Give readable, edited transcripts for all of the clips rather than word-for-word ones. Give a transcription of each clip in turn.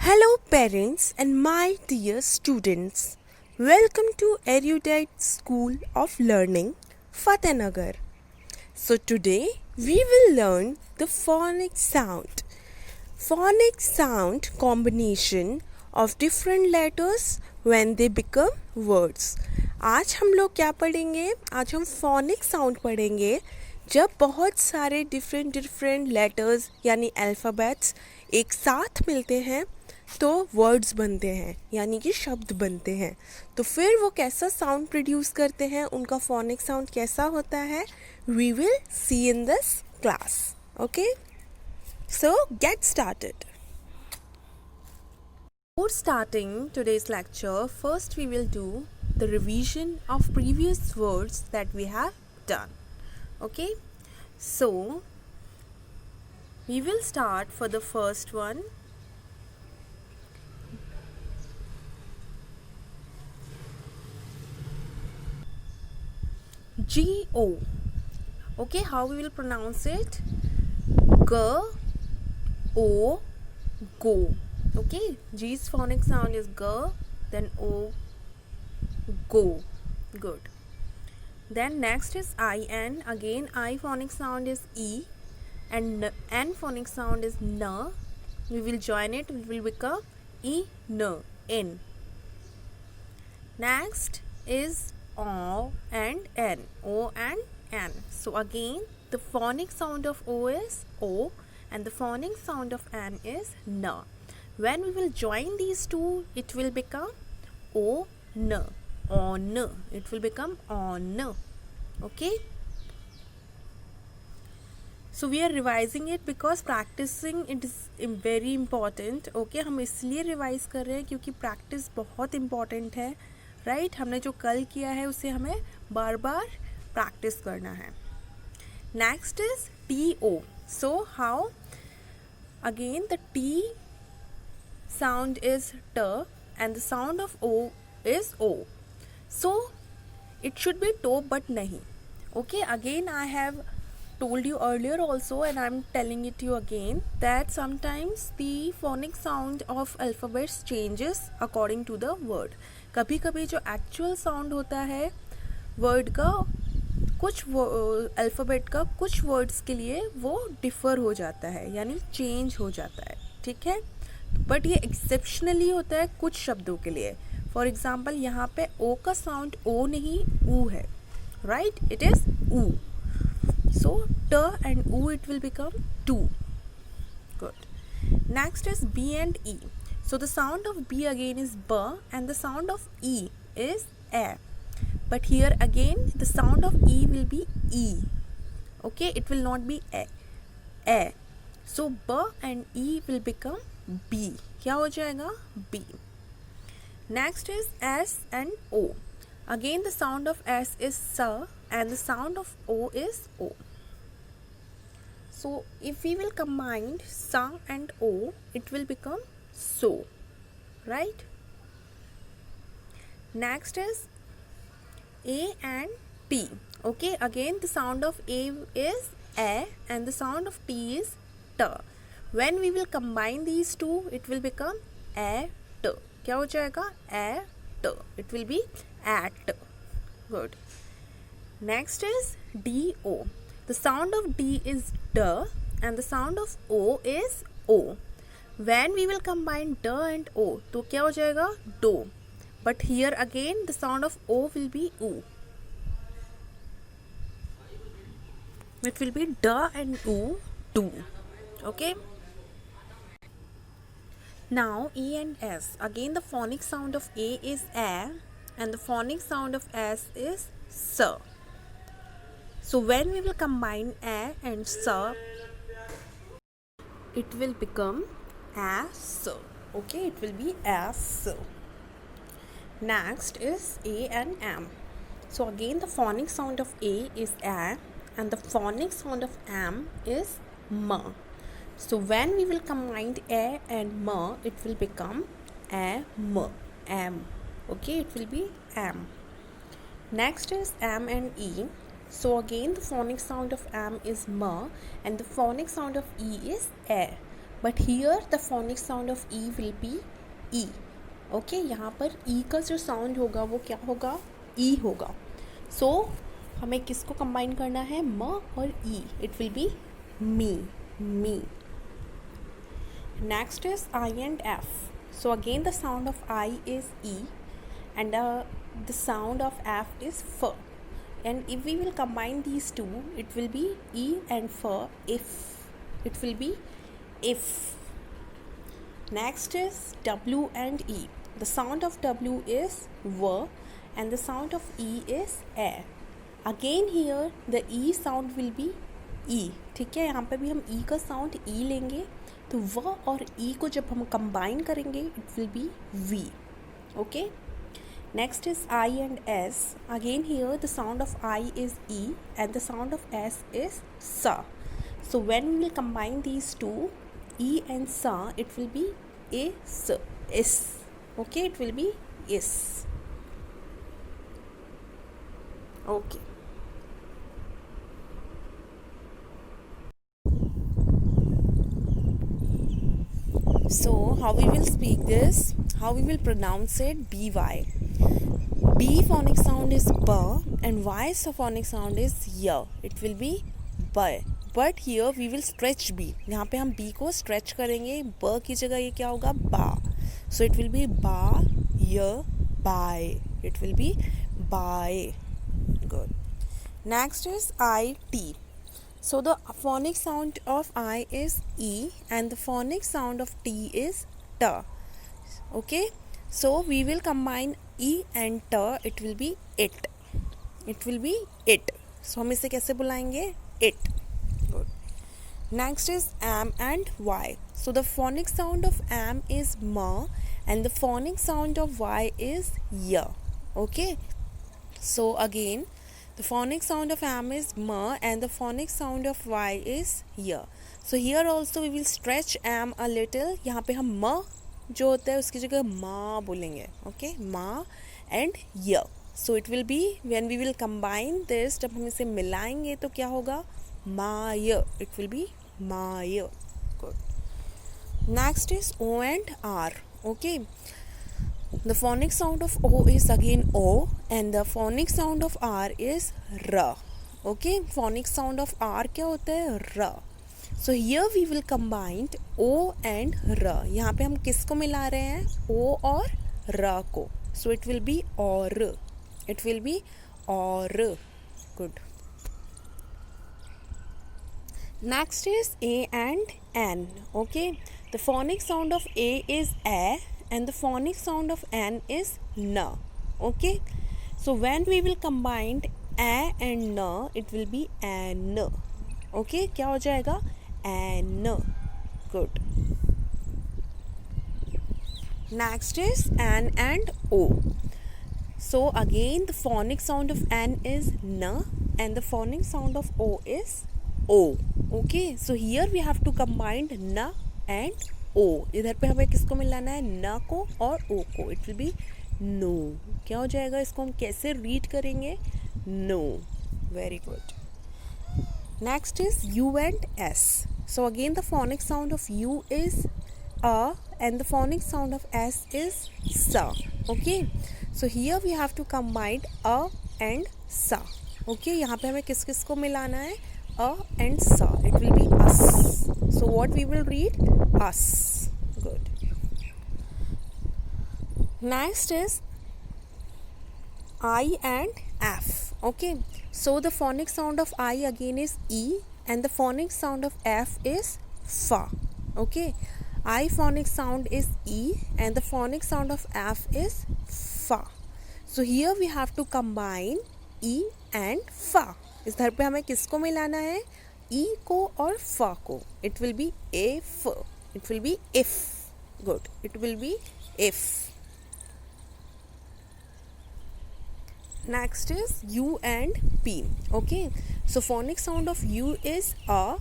Hello, parents and my dear students. Welcome to Erudite School of Learning, Fatehnagar. So, today we will learn the phonic sound. Phonic sound combination of different letters when they become words. आज हम लोग क्या पढ़ेंगे? आज हम phonic sound पढ़ेंगे जब बहुत सारे डिफरेंट लेटर्स यानी अल्फ़ाबेट्स एक साथ मिलते हैं तो वर्ड्स बनते हैं यानी कि शब्द बनते हैं. तो फिर वो कैसा साउंड प्रोड्यूस करते हैं, उनका फोनिक साउंड कैसा होता है, we will see in this class. Okay, so get started. Before starting today's lecture, first we will do the revision of previous words that we have done. Okay, so we will start for the first one. G-O. Okay, how we will pronounce it? G-O, go. Okay, G's phonic sound is G, then O, go. Good. Then next is I-N. Again, I phonic sound is E and N phonic sound is N. We will join it, it will become E-N, N. Next is O and N. O and N. So again, the phonic sound of O is O and the phonic sound of N is N. When we will join these two, it will become O-N. On. It will become on. Okay. So we are revising it because practicing it is very important. Okay, हम इसलिए revise कर रहे हैं क्योंकि practice बहुत important है. Right, हमने जो कल किया है उसे हमें बार बार प्रैक्टिस करना है. Next is T-O. So how? Again the T sound is T and the sound of O is O. So it should be to but nahi. Okay, again I have told you earlier also and I'm telling it to you again that sometimes the phonic sound of alphabets changes according to the word. कभी कभी जो actual sound होता है word का, कुछ alphabet का कुछ words के लिए वो डिफ़र हो जाता है यानी चेंज हो जाता है. ठीक है, बट ये एक्सेप्शनली होता है कुछ शब्दों के लिए. फॉर एग्जाम्पल यहाँ पे ओ का साउंड ओ नहीं ऊ है. राइट, इट इज ऊ. सो ट एंड ऊ it will become to. Good. Next is B and E. So the sound of B again is ब and the sound of E is A. But here again the sound of E will be E. Okay, it will not be A. A. So ब and E will become B. क्या हो जाएगा? B. Next is S and O. Again the sound of S is S and the sound of O is O. So if we will combine S and O, it will become so. Right? Next is A and T. Okay, again the sound of A is A and the sound of T is T. When we will combine these two, it will become at. क्या हो जाएगा? at. It will be at. Good. Next is D-O. The sound of D is D and the sound of O is O. When we will combine D and O, तो क्या हो जाएगा? Do. But here again the sound of O will be U. It will be D and U, do. Okay. Now E and S. Again the phonic sound of A is A and the phonic sound of S is S. So when we will combine A and S, it will become as. Okay, it will be as. Next is A and M. So again the phonic sound of A is A and the phonic sound of M is M. So when we will combine A and M, it will become A M. M. Okay, it will be M. Next is M and E. So again the phonic sound of M is M and the phonic sound of E is A. But here the phonic sound of E will be E. Okay, यहाँ पर ई का जो sound होगा वो क्या होगा, ई होगा. सो हमें किसको कंबाइन करना है, म और E. It will be me, me. Next is I and F. So again the sound of I is E and the sound of f is f, and if we will combine these two it will be e and f. If it will be if. Next is w and e. The sound of w is v and the sound of e is a. Again here the e sound will be e. ठीक है, यहाँ पे भी हम e का sound e लेंगे, तो v और e को जब हम कंबाइन करेंगे it will B v. Okay. Next is I and S. Again here the sound of I is E and the sound of S is sa. So when we will combine these two, E and sa, it will be is, is. Okay, it will be is. Okay. So how we will speak this, how we will pronounce it, by. B phonic sound is b and y phonic sound is y. It will be b. But here we will stretch b. यहाँ पे हम b को stretch करेंगे, b की जगह ये क्या होगा, ba. So it will be ba, y, by. It will be by. Good. Next is I, t. So the phonic sound of I is e and the phonic sound of t is t. Okay. So we will combine e and t. It will be it. It will be it. So हम इसे कैसे बुलाएंगे, it. Good. Next is am and y. So the phonic sound of am is ma and the phonic sound of y is ya. Okay. So again the phonic sound of am is ma and the phonic sound of y is ya. So here also we will stretch am a little. यहाँ पे हम ma जो होता है उसकी जगह माँ बोलेंगे. ओके, माँ एंड य. So it will be when we will combine this, जब हम इसे मिलाएंगे तो क्या होगा, my. It will be my. Good. Next is O and R. Okay, the phonic sound of O is again O and the phonic sound of R is र. Okay, phonic sound of R क्या होता है, र. So here we will combine o and r. यहाँ पे हम किसको मिला रहे हैं, o और r को. So it will be or. It will be or. Good. Next is a and n. Okay. The phonic sound of a is a and the phonic sound of n is n. Okay. So when we will combine a and n, it will be an. Okay. क्या हो जाएगा, an. Good. Next is an and o. So again the phonic sound of n is n and the phonic sound of o is o. Okay, so here we have to combine n and o. इधर पे हमें किसको मिलाना है, न को और o को. It will be no. क्या हो जाएगा, इसको हम कैसे रीड करेंगे, no. Very good. Next is u and s. So again the phonic sound of u is a and the phonic sound of s is sa. Okay, so here we have to combine a and sa. Okay, यहाँ पे हमें किस किस को मिलाना है, a and sa. It will be us. So what we will read, us. Good. Next is I and f. Okay, so the phonic sound of I again is e and the phonic sound of f is fa. Okay, I phonic sound is e and the phonic sound of f is fa. So here we have to combine e and fa. इस धर पे हमें किसको मिलाना है, e को और fa को. It will be if. It will be if. Good. It will be if. Next is u and p. Okay, so phonic sound of u is a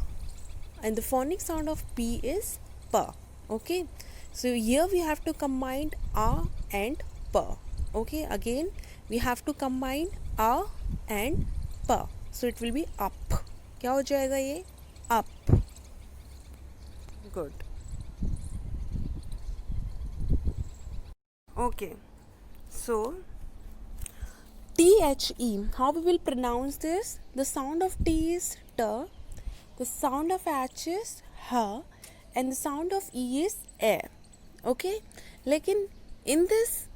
and the phonic sound of p is pa. Okay, so here we have to combine a and pa. Okay, again we have to combine a and pa. So it will be up. क्या हो जाएगा ये, up. Good. Okay, so THE, how we will pronounce this? The sound of T is T, the sound of H is H, and the sound of E is E. Okay, लेकिन in this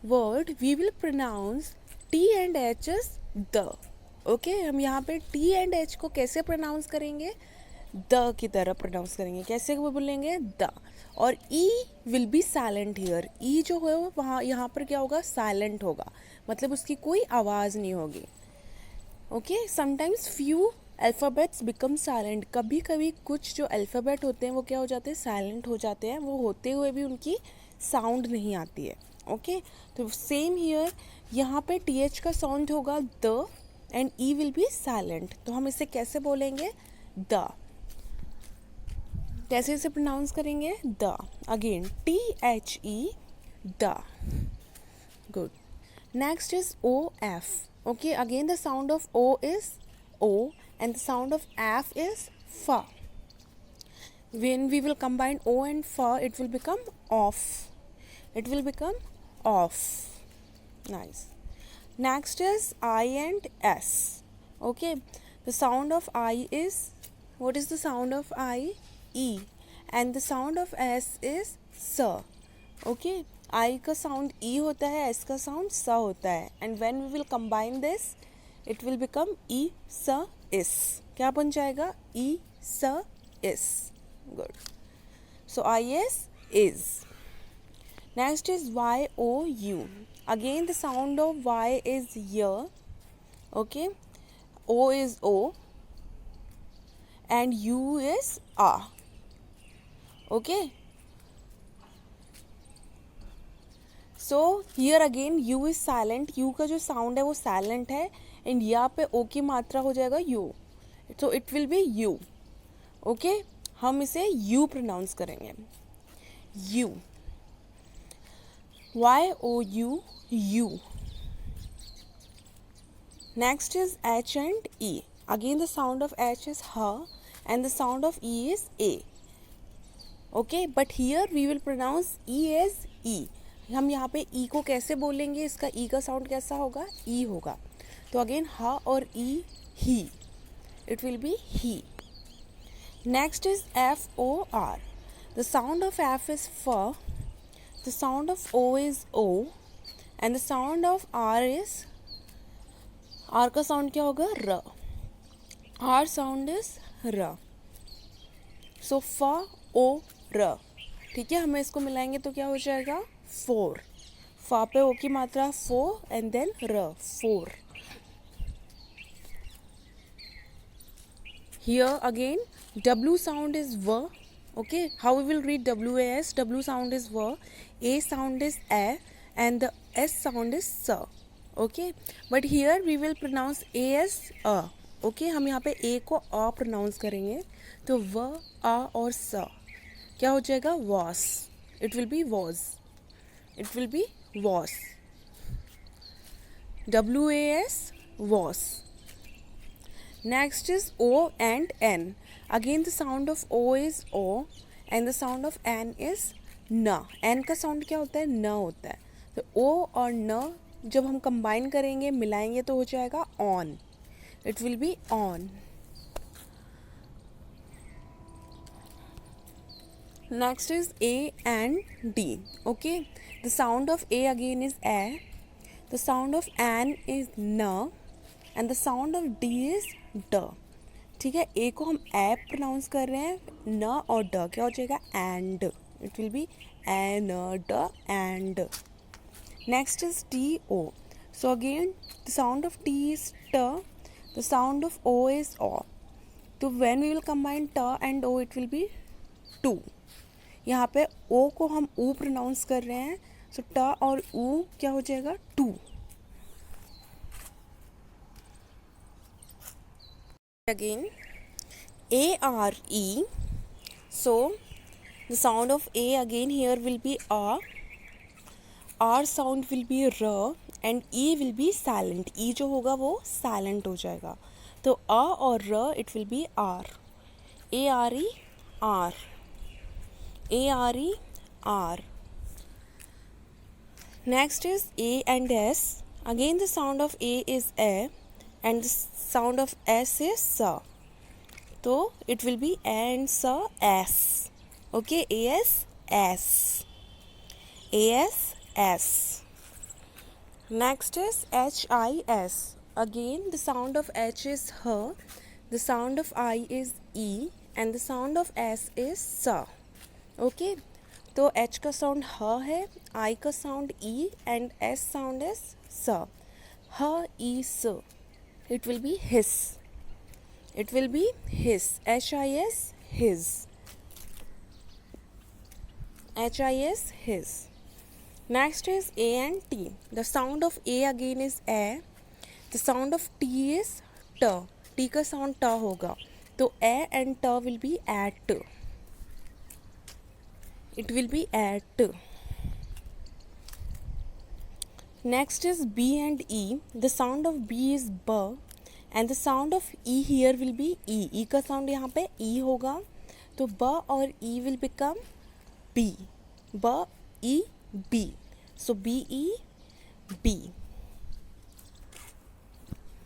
word we will pronounce T and H as the. Okay, हम यहाँ पे T and H को कैसे pronounce करेंगे? The key तरह pronounce करेंगे. कैसे वो बोलेंगे? द. और ई विल बी साइलेंट हियर. ई जो है वो वहाँ यहाँ पर क्या होगा? साइलेंट होगा, मतलब उसकी कोई आवाज़ नहीं होगी. Okay, sometimes few alphabets become silent. कभी कभी कुछ जो अल्फ़ाबेट होते हैं वो क्या हो जाते हैं? साइलेंट हो जाते हैं. वो होते हुए भी उनकी साउंड नहीं आती है. ओके, तो सेम हियर, यहाँ पे टी एच का साउंड होगा the end E will B silent. तो हम इसे कैसे बोलेंगे? द. कैसे इसे प्रोनाउंस करेंगे? The. Again THE, the. Good. Next is OF. Okay, again the sound of O is O and the sound of F is F. When we will combine O and F, it will become off. It will become off. Nice. Next is I and S. Okay, the sound of I is, what is the sound of I? E. And the sound of S is S. Okay, I का sound E होता है, S का sound S होता है. And when we will combine this, it will become E, S, is. क्या बन जाएगा? E, S, is. Good. So I is. Next is Y, O, U. Again the sound of Y is Y. Okay, O is O and U is A. Okay, so here again U is silent. U का जो sound है वो silent है and यहाँ पे O की मात्रा हो जाएगा U, so it will be U. Okay, हम इसे U pronounce करेंगे. U. YOU, U. Next is H and E. Again the sound of H is H and the sound of E is A. Okay, but here we will pronounce E as E. हम यहाँ पे E को कैसे बोलेंगे? इसका E का sound कैसा होगा? E होगा. तो अगेन ह और E, he. It will be he. Next is FOR. The sound of F is F. The sound of O is O. And the sound of R is, R का sound क्या होगा? र. R sound is raw. So F, O, र. ठीक है, हमें इसको मिलाएंगे तो क्या हो जाएगा? 4. फा पे ओ की मात्रा 4 एंड देन र, 4. Here again W sound is V. Okay, how we will read WAS? W sound is V, A sound is A and the S sound is S. Okay, but here we will pronounce A as A. Okay, हम यहाँ पे A को A pronounce करेंगे तो V, A और S क्या हो जाएगा? Was. It will be was. It will be was. WAS, was. Next is O and N. Again the sound of O is O and the sound of N is N. N का sound क्या होता है? न होता है. तो O और न जब हम combine करेंगे, मिलाएंगे तो हो जाएगा on. It will be on. Next is A and D. Okay, the sound of A again is A. The sound of N is N and the sound of D is D. ठीक है, A को हम A pronounce कर रहे हैं, न और ड क्या हो जाएगा? And. It will be an, d, and. Next is T, O. So again the sound of T is T. The sound of O is O. तो when we will combine T and O it will be 2. यहाँ पे O को हम U pronounce कर रहे हैं, so T और U क्या हो जाएगा? 2. Again ARE. So the sound of A again here will be A. R sound will be R and E will be silent. E जो होगा वो silent हो जाएगा. तो A और R it will be R. ARE, R. ARE, R. Next is A and S. Again the sound of A is A and the sound of S is sa. So it will be A and sa, S. Okay, AS, S. AS, S. Next is HIS. Again the sound of H is H, the sound of I is E and the sound of S is sa. Okay, तो H का sound ह है, I का sound E and S sound is sa. H, E, S. It will be his. It will be his. HIS, his. HIS, his. Next is A and T. The sound of A again is A. The sound of T is T. T का sound T होगा. तो A and T will be at. It will be at. Next is B and E. The sound of B is B and the sound of E here will be E. E का sound यहाँ पे E होगा. तो B और E will become B. B, E, B. So B, E, B.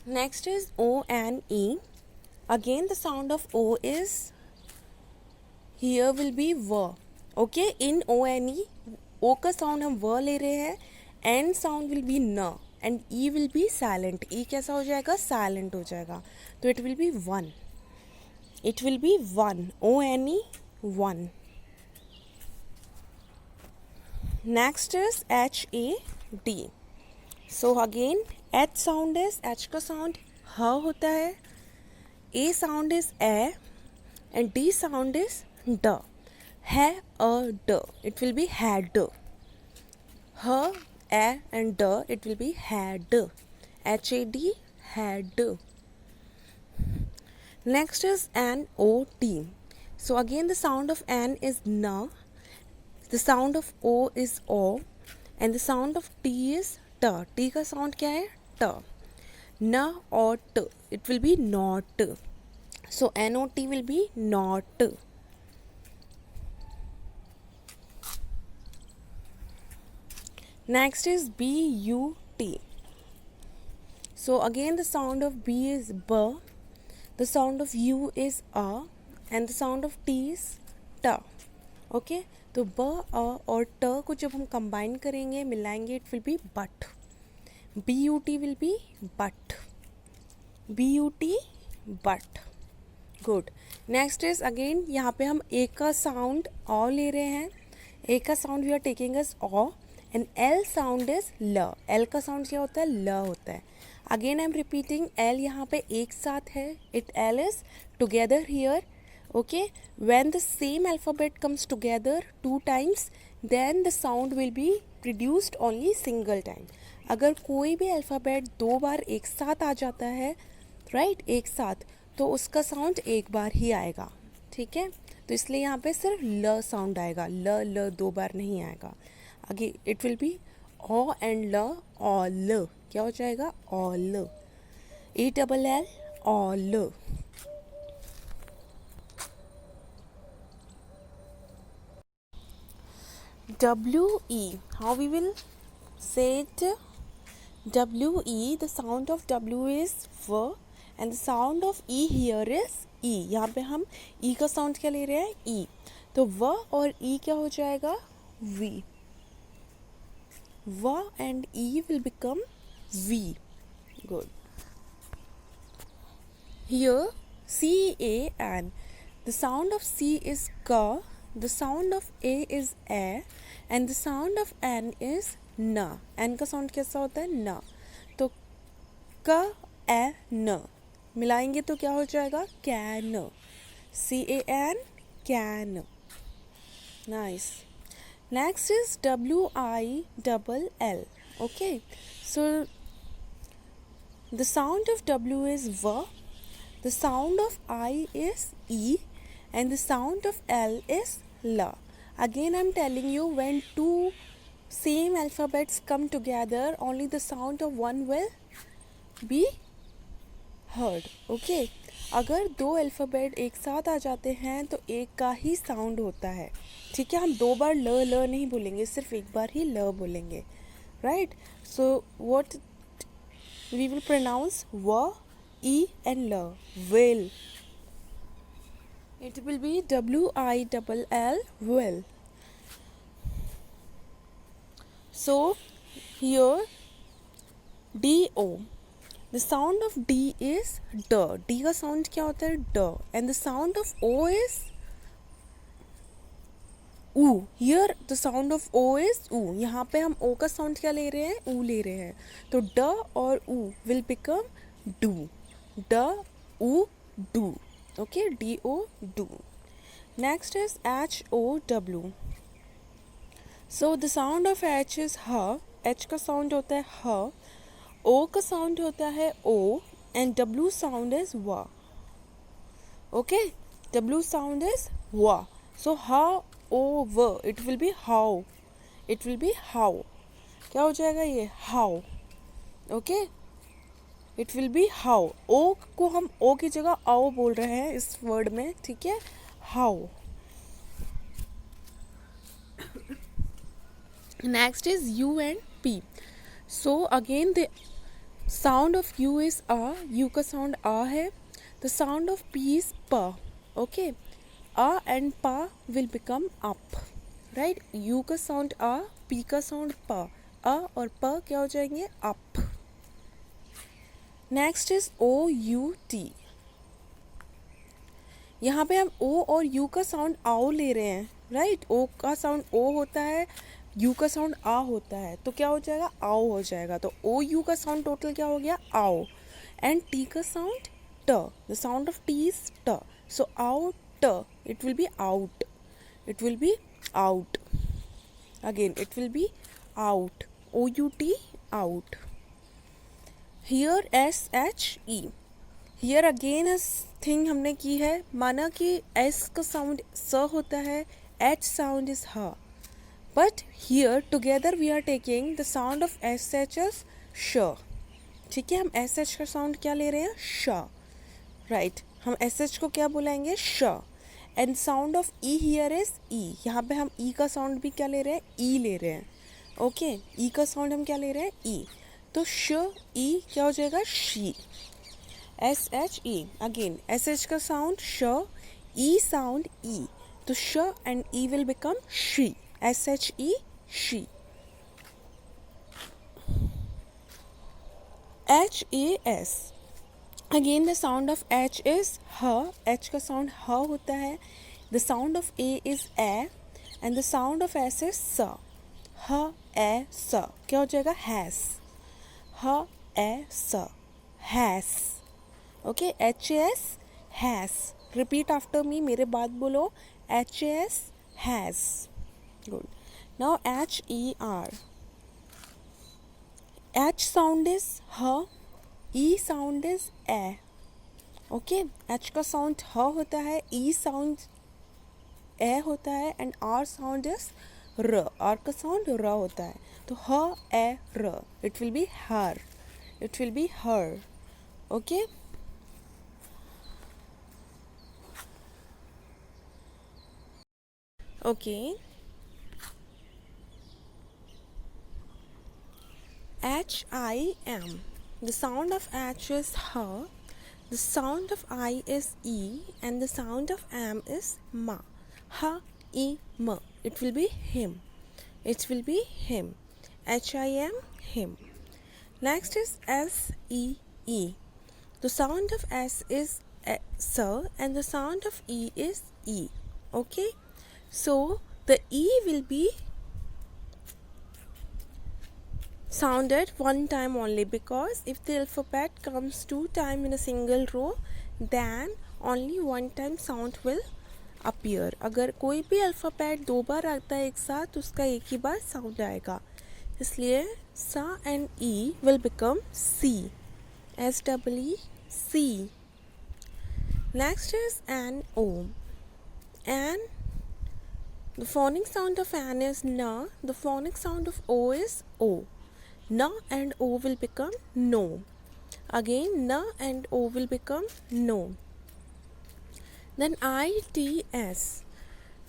Next is O and E. Again the sound of O is here will be V. Okay, in O and E, O का sound हम V ले रहे हैं. N sound will be N and E will be silent. E कैसा हो जाएगा? Silent हो जाएगा. तो it will be 1. It will be 1. O N E 1. Next is H A D. So again H sound is H का sound ह होता है. A sound is A and D sound is D. है a d. It will be had. H, A and D. It will be had. HAD, had. Next is N O T. So again the sound of N is N. The sound of O is O and the sound of T is T. T का sound क्या है? T. N or T. It will be not. So NOT will be not. Next is B-U-T. So again the sound of B is B, the sound of U is A and the sound of T is T. Okay, तो B, A और T को जब हम combine करेंगे, मिलाएंगे, it will be but. B-U-T will be but. B-U-T, but. Good. Next is again यहाँ पे हम A का sound O ले रहे हैं. A का sound we are taking as O. And L sound is L. L का sound क्या होता है? L होता है. Again I am repeating, L यहाँ पे एक साथ है. It L is together here. Okay. When the same alphabet comes together 2 times, then the sound will be produced only single time. अगर कोई भी alphabet 2 बार एक साथ आ जाता है, right, एक साथ, तो उसका sound एक बार ही आएगा. ठीक है. तो इसलिए यहाँ पे सिर्फ L sound आएगा. L 2 बार नहीं आएगा. Again, it will be O and L, all. क्या हो जाएगा? All. E-double-L, all. W-E. How we will say it? W-E. The sound of W is V and the sound of E here is E. यहाँ पे हम E का sound क्या ले रहे हैं? E. तो V और E क्या हो जाएगा? V. V and E will become V. Good. Here C-A and the sound of C is K, the sound of A is A and the sound of N is N. N का sound कैसा होता है? N. तो K, A, N मिलाएंगे तो क्या हो जाएगा? Can. C-A-N, can. Nice. Next is W-I-double-L. Okay, so the sound of W is V, the sound of I is E and the sound of L is L. Again I am telling you, when 2 same alphabets come together, only the sound of one will be heard. Okay, अगर 2 alphabet एक साथ आ जाते हैं तो एक का ही sound होता है. ठीक है, हम 2 बार ल नहीं बोलेंगे, सिर्फ एक बार ही ल बोलेंगे. right? So what we will pronounce w, e and l, will. It will be W-I-L-L, will. So here D-O. The sound of D is D. D का sound क्या होता है? D. And the sound of O is U. Here the sound of O is U. यहाँ पे हम O का sound क्या ले रहे हैं? U ले रहे हैं. तो D और U will become do. D, U, do. Okay, D-O, do. Next is H-O-W. So the sound of H is H. H का sound होता है H. O का sound होता है O. And W sound is W. Okay? W sound is W. So how, O, W. It will be how. It will be how. क्या हो जाएगा ये? How. Okay? It will be how. O को हम O की जगह आओ बोल रहे हैं इस वर्ड में. ठीक है? How. Next is U and P. So again the sound of U is A. U का sound A है. The sound of P is P. Okay. A and Pa will become up. Right? U का sound A, P का sound Pa. A और Pa क्या हो जाएंगे? Up. Next is O, U, T. यहाँ पे हम O और U का साउंड आओ ले रहे हैं. राइट? O का साउंड O होता है, U का साउंड आ होता है. तो क्या हो जाएगा? आओ हो जाएगा. तो O, U का साउंड टोटल क्या हो गया? आओ. एंड T का साउंड ट. The sound of T is ट. So out. It will be out. It will be out. Again, it will be out. O-U-T, out. Here S-H-E. Here again a thing हमने की है. माना कि S का sound स होता है, H sound is ह. But here together we are taking the sound of SH as sh. ठीक है? हम SH का साउंड क्या ले रहे हैं? श. राइट? हम SH को क्या बुलाएंगे? श. And sound of E here is E. यहाँ पे हम ई का साउंड भी क्या ले रहे हैं? ई ले रहे हैं. ओके? ई का साउंड हम क्या ले रहे हैं? ई. तो श ई क्या हो जाएगा? शी. SHE. अगेन SH का साउंड श, ई साउंड ई. तो श and E will become she. SHE, she. HAS. Again the sound of H is H. H का sound H होता है. The sound of A is A and the sound of S is S. H, A, S. क्या हो जाएगा? Has. H, A, S. Has. Okay? HAS, has. Repeat after me. मेरे बाद बोलो. HAS, has. Good. Now HER. H sound is H. E sound is A. Okay? H का sound ह होता है, E साउंड ए होता है एंड R साउंड इज र. R का साउंड र होता है. तो ह, ए, र. It will be her. It will be her. Okay? Okay. HIM. The sound of H is H, the sound of I is E, and the sound of M is Ma. Ha, E, Ma. It will be him. It will be him. HIM, him. Next is SEE. The sound of S is S and the sound of E is E. Okay? So, the E will be sounded one time only, because if the alphabet comes two times in a single row, then only one time sound will appear. अगर कोई भी alphabet दो बार आता है एक साथ, तो उसका एक ही बार साउंड आएगा. इसलिए सा and E will become C. SEE, C. Next is N, O. N. The phonic sound of N is na. The phonic sound of O is O. Na and O will become no. Again, na and O will become no. Then ITS.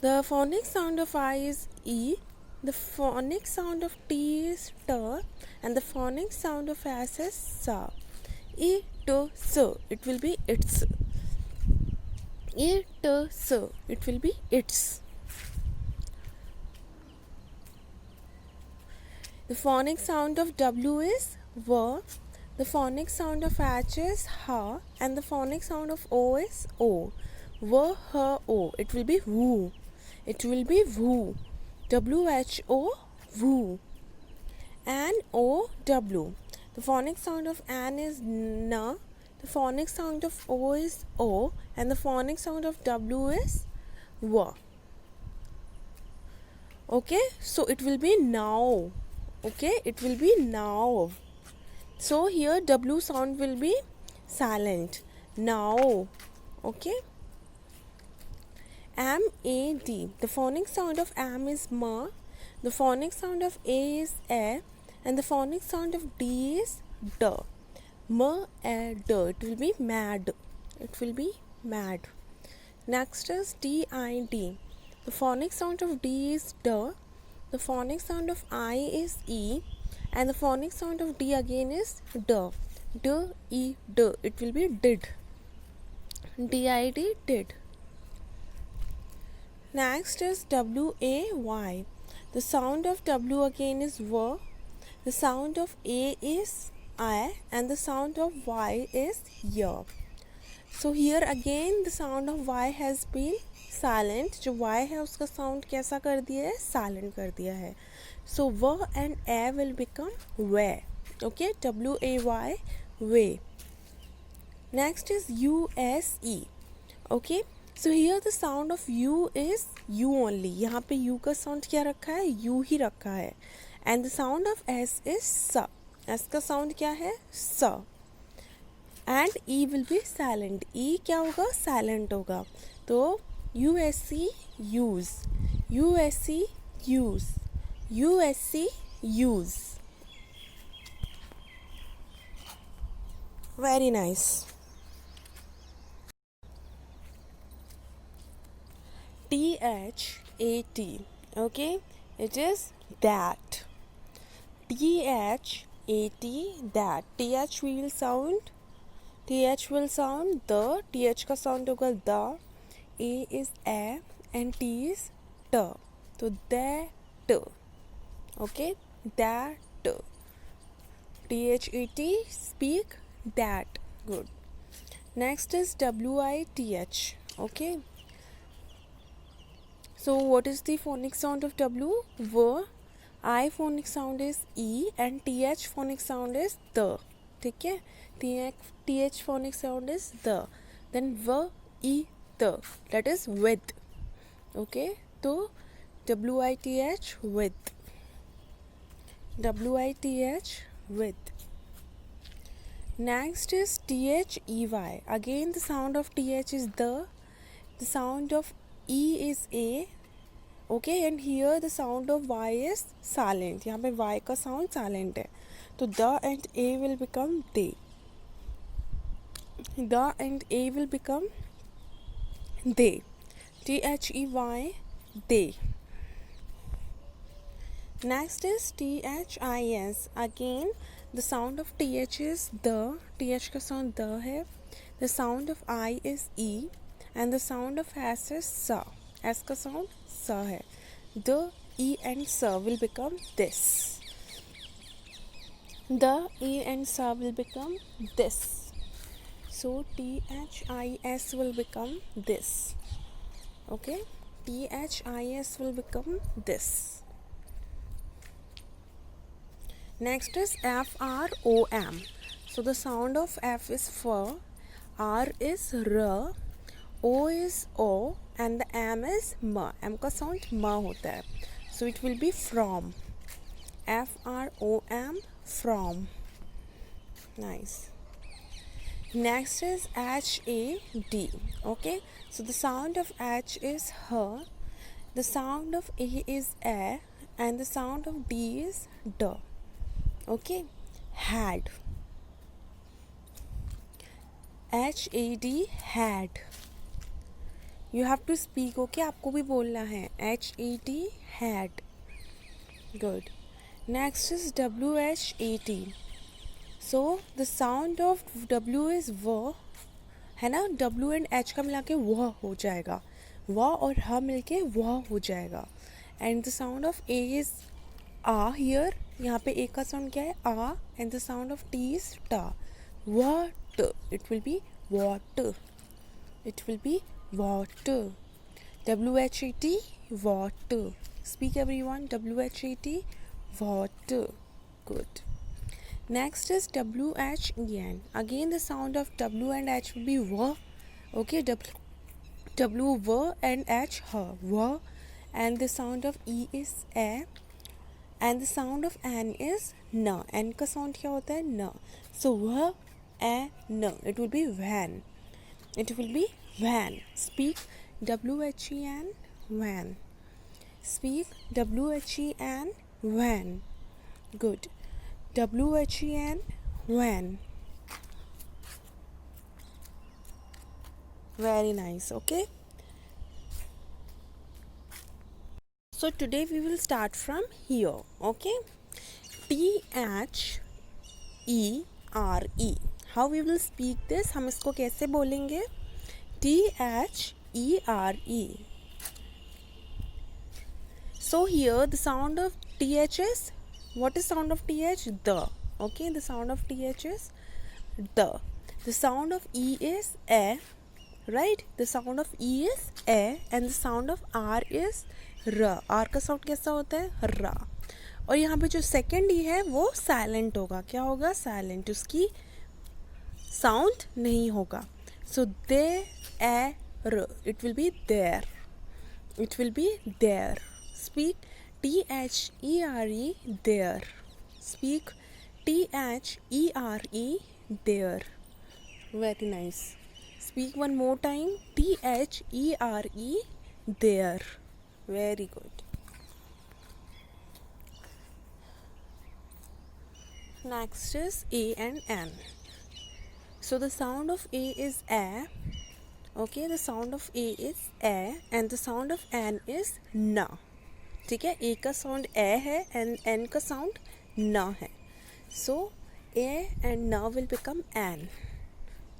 The phonic sound of I is E. The phonic sound of T is T, and the phonic sound of S is Sa. E, T, S, it will be its. E, T, S, it will be its. The phonic sound of W is W. The phonic sound of H is H, and the phonic sound of O is O. W, H, O. It will be woo. It will be woo. W, H, O, woo. N, O, W. The phonic sound of N is N. The phonic sound of O is O, and the phonic sound of W is W. Okay, so it will be now. Okay, it will be now. So here W sound will be silent. Now. Okay. M, A, D. The phonic sound of M is Ma. The phonic sound of A is A. And the phonic sound of D is D. M, A, D. It will be mad. It will be mad. Next is D, I, D. The phonic sound of D is D. The phonic sound of I is E. And the phonic sound of D again is D. D, E, D. It will be did. D-I-D, did. Next is W-A-Y. The sound of W again is W. The sound of A is I. And the sound of Y is Y. So here again the sound of Y has been silent. जो Y है उसका sound कैसा कर दिया है? Silent कर दिया है. So W and A will become way. Okay, W-A-Y, way. Next is U-S-E. Okay, so here the sound of U is U only. यहाँ पे U का sound क्या रखा है? U ही रखा है. And the sound of S is S. S का sound क्या है? S. And E will be silent. E क्या होगा? Silent होगा. तो U-S-E, use. U-S-E, use. U-S-E, use. Very nice. T-H-A-T. Okay, it is that. T-H-A-T, that. T-H will sound. TH will sound the. TH का sound होगा the. A is A and T is T. तो that. Okay, that. T-H-A-T, speak that. Good. Next is W-I-T-H. Okay. So what is the phonic sound of W? W. I phonic sound is E and TH phonic sound is the. ठीक है? TH phonic sound is the. Then V, E, the. That is with. Okay? तो W-I-T-H, with. W-I-T-H, with. Next is T-H-E-Y. Again the sound of TH is the. The sound of E is A. Okay, and here the sound of Y is silent. यहाँ पे Y का sound silent है. तो the and A will become they. The and A will become they. T-H-E-Y, they. Next is T-H-I-S. Again the sound of TH is the. TH का sound the है. The sound of I is E. And the sound of S is sa. S का sound sa है. The, E and sa will become this. The, E and sa will become this. So T-H-I-S will become this. Okay, T-H-I-S will become this. Next is F-R-O-M. So the sound of F is F, R is R, O is O, and the M is M. M का sound M होता है. So it will be from. F-R-O-M, from. Nice. Next is H-A-D. Okay, so the sound of H is H, the sound of A is A, and the sound of D is D. Okay, had. H-A-D, had. You have to speak. Okay, आपको भी बोलना है. H-A-D, had. Good. Next is WH18. So the sound of W is W, है ना. W and H का मिला के वह हो जाएगा, वह और ह मिल के वह हो जाएगा. And the sound of A is आ हियर. यहाँ पे A का साउंड क्या है, आ. And the sound of T is टा. What. It will be what. It will be what. WH80 what. Speak everyone. WH80 what. Good. Next is WHEN. Again the sound of W and H will be W. Okay, W W and H H W. And the sound of E is A. And the sound of N is N. N का sound क्या होता है, N. So W A N. It will be van. It will be van. Speak WHEN van. Speak WHEN van. Good. WHEN van. Very nice. Okay. So today we will start from here. Okay. THERE. How we will speak this? हम इसको कैसे बोलेंगे? THERE. So here the sound of TH is, what is sound of TH? The. Okay, the sound of TH is the. The sound of E is A, right? The sound of E is A and the sound of R is R. R का sound कैसा होता है? R. और यहाँ पे जो second E है वो silent होगा. क्या होगा? Silent. उसकी sound नहीं होगा. So they, A, R. It will be there. It will be there. Speak THERE there. Speak THERE there. Very nice. Speak one more time. THERE there. Very good. Next is A and N. So the sound of A is A. Okay, the sound of A is A and the sound of N is Na. ठीक है, ए का sound ए है and N का sound न है. So A and न will become N.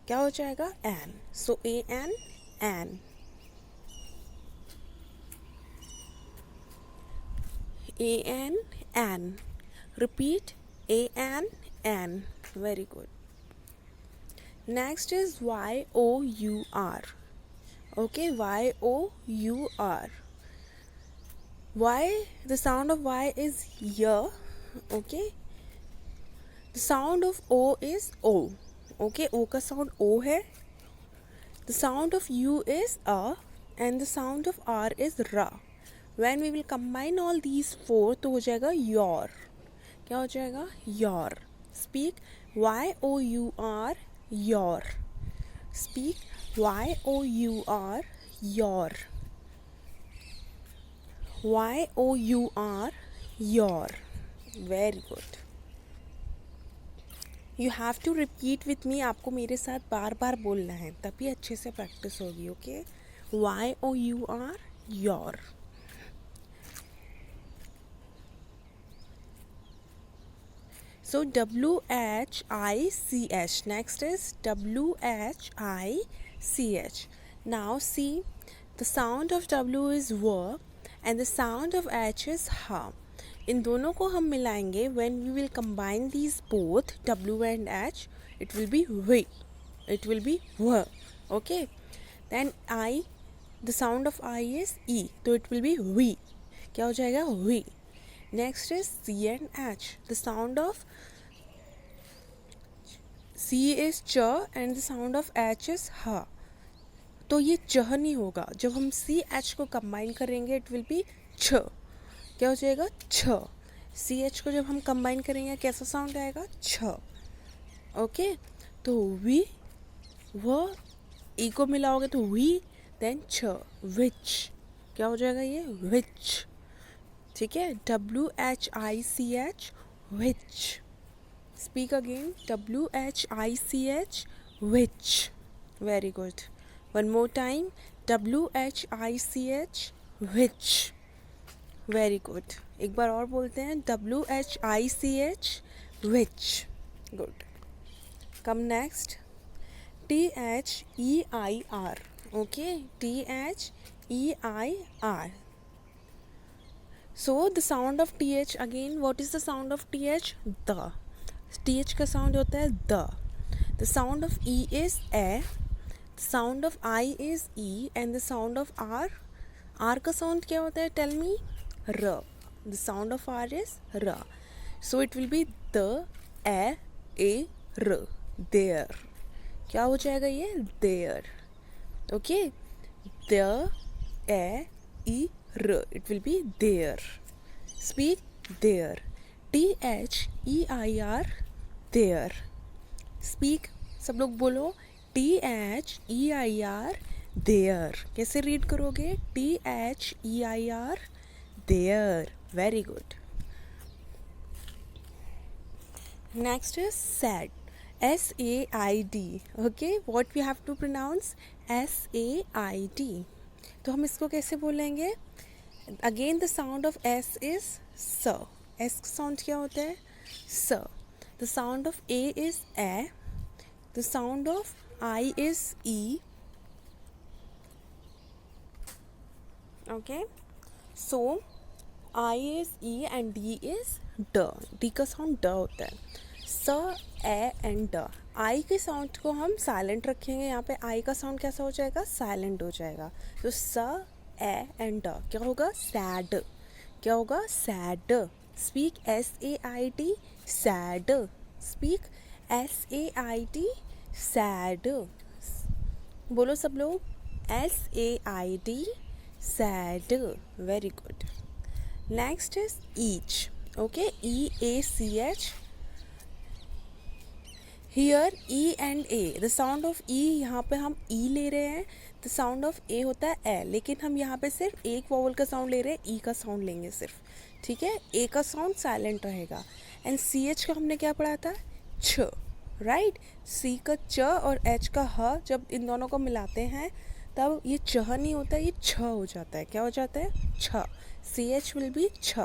क्या हो जाएगा? N. So A N N. A N N. Repeat. A N N. Very good. Next is YOUR. Okay, YOUR. Y, the sound of Y is Y. Okay, the sound of O is O. Okay, O का sound O है. The sound of U is A and the sound of R is R. When we will combine all these four तो हो जाएगा your. क्या हो जाएगा? Your. Speak YOUR your. Speak YOUR your. YOUR your. Very good. You have to repeat with me. आपको मेरे साथ बार बार बोलना है तभी अच्छे से प्रैक्टिस होगी. Okay. YOUR your. So WHICH. Next is WHICH. Now see, the sound of W is W and the sound of H is H. इन दोनों को हम मिलाएंगे. When we will combine these both W and H, it will be V. It will be V. Okay. Then I, the sound of I is E, तो it will be V. क्या हो जाएगा? V. Next is C and H. The sound of C is च and the sound of H is H. तो ये चह नहीं होगा. जब हम सी एच को कंबाइन करेंगे इट विल बी छ. क्या हो जाएगा? छ. सी एच को जब हम कंबाइन करेंगे कैसा साउंड आएगा? छ. ओके. तो वी, व, ई को मिलाओगे तो वी, देन छ. विच. क्या हो जाएगा? ये विच. ठीक है. WHICH which. Speak again. WHICH which. Very good. One more time. WHICH which. Very good. एक बार और बोलते हैं, WHICH, which. Good. Come next, THEIR. Okay, THEIR. So the sound of TH again, what is the sound of TH? The. TH का sound होता है the. The sound of E is A, the sound of I is E, and the sound of R. R का sound क्या होता है? Tell me. R. The sound of R is R. So it will be the, A, R. There. क्या हो जाएगा ये? There. Okay. The, A, R. It will be there. Speak there. THEIR. There. Speak. सब लोग बोलो THEIR. There. कैसे read करोगे? THEIR. There. Very good. Next is sad. SAID. Okay. What we have to pronounce? SAID. तो हम इसको कैसे बोलेंगे? Again the sound of S is S. S का sound क्या होता है? S. The sound of A is A. The sound of I is E. Okay. So I is E and D is D. D का sound D होता है. S, A and D. I के sound को हम silent रखेंगे. यहाँ पे I का sound कैसा हो जाएगा? Silent हो जाएगा. तो S, A and D. क्या होगा? Sad. क्या होगा? Sad. Speak SAID. Sad. Speak SAID. Sad. बोलो सब लोग. SAID. Sad. Very good. Next is each. Okay. EACH. Here E and A. The sound of E, यहाँ पे हम E ले रहे हैं. The sound of A होता है A, लेकिन हम यहाँ पे सिर्फ एक वॉवल का साउंड ले रहे हैं. E का साउंड लेंगे सिर्फ. ठीक है. A का साउंड साइलेंट रहेगा. एंड CH का हमने क्या पढ़ा था? छ. राइट. C का च और H का ह जब इन दोनों को मिलाते हैं तब ये चह नहीं होता, ये छ हो जाता है. क्या हो जाता है? छ. CH विल बी छ.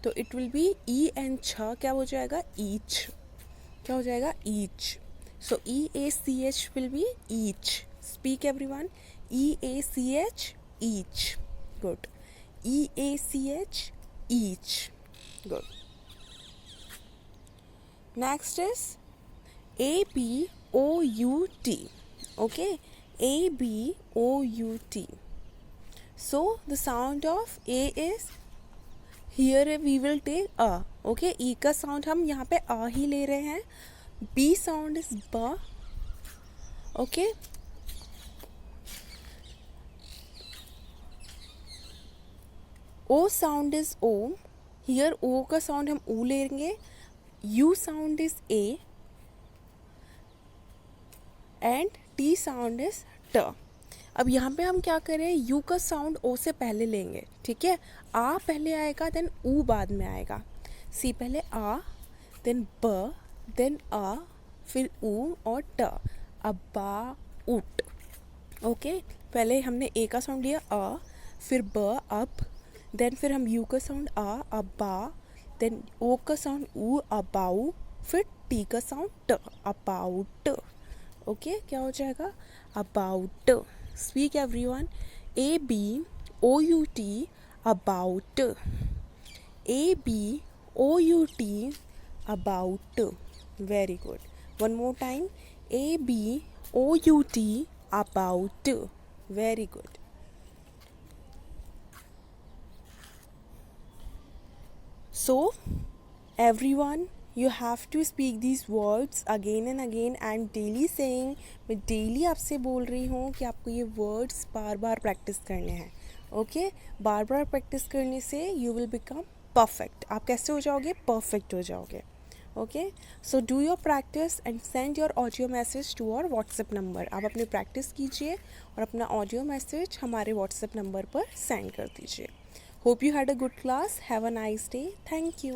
तो it will B E and छ क्या हो जाएगा? ईच. क्या हो जाएगा? Each. So EACH will be each. Speak everyone. EACH each. Good. EACH each. Good. Next is ABOUT. Okay. ABOUT. So the sound of A is, here we will take A. Okay. E का sound हम यहाँ पे A ही ले रहे हैं. B sound is B. Okay. O sound is O. Here O का sound हम U लेंगे. U sound is A. And T sound is T. अब यहाँ पे हम क्या करें? U का साउंड O से पहले लेंगे. ठीक है. आ पहले आएगा, देन U बाद में आएगा. C पहले आ, देन ब, देन आ, फिर U और ट. अबा उट. ओके. पहले हमने A का साउंड लिया आ, फिर ब अब, देन फिर हम U का साउंड आ, अबा, देन O का साउंड ऊ, अबाउ, फिर T का साउंड ट, अबाउट. ओके. क्या हो जाएगा? About. Speak everyone. ABOUT. About. ABOUT. About. Very good. One more time. ABOUT. About. Very good. So everyone, you have to speak these words again and again and daily saying. मैं daily आपसे बोल रही हूँ कि आपको ये words बार बार practice करने हैं. ओके. बार बार प्रैक्टिस करने से यू विल बिकम परफेक्ट. आप कैसे हो जाओगे? परफेक्ट हो जाओगे. Okay. So do your practice and send your audio message to our WhatsApp number. आप अपनी प्रैक्टिस कीजिए और अपना ऑडियो मैसेज हमारे व्हाट्सएप नंबर पर सेंड कर दीजिए. Hope you had a good class. Have a nice day. Thank you.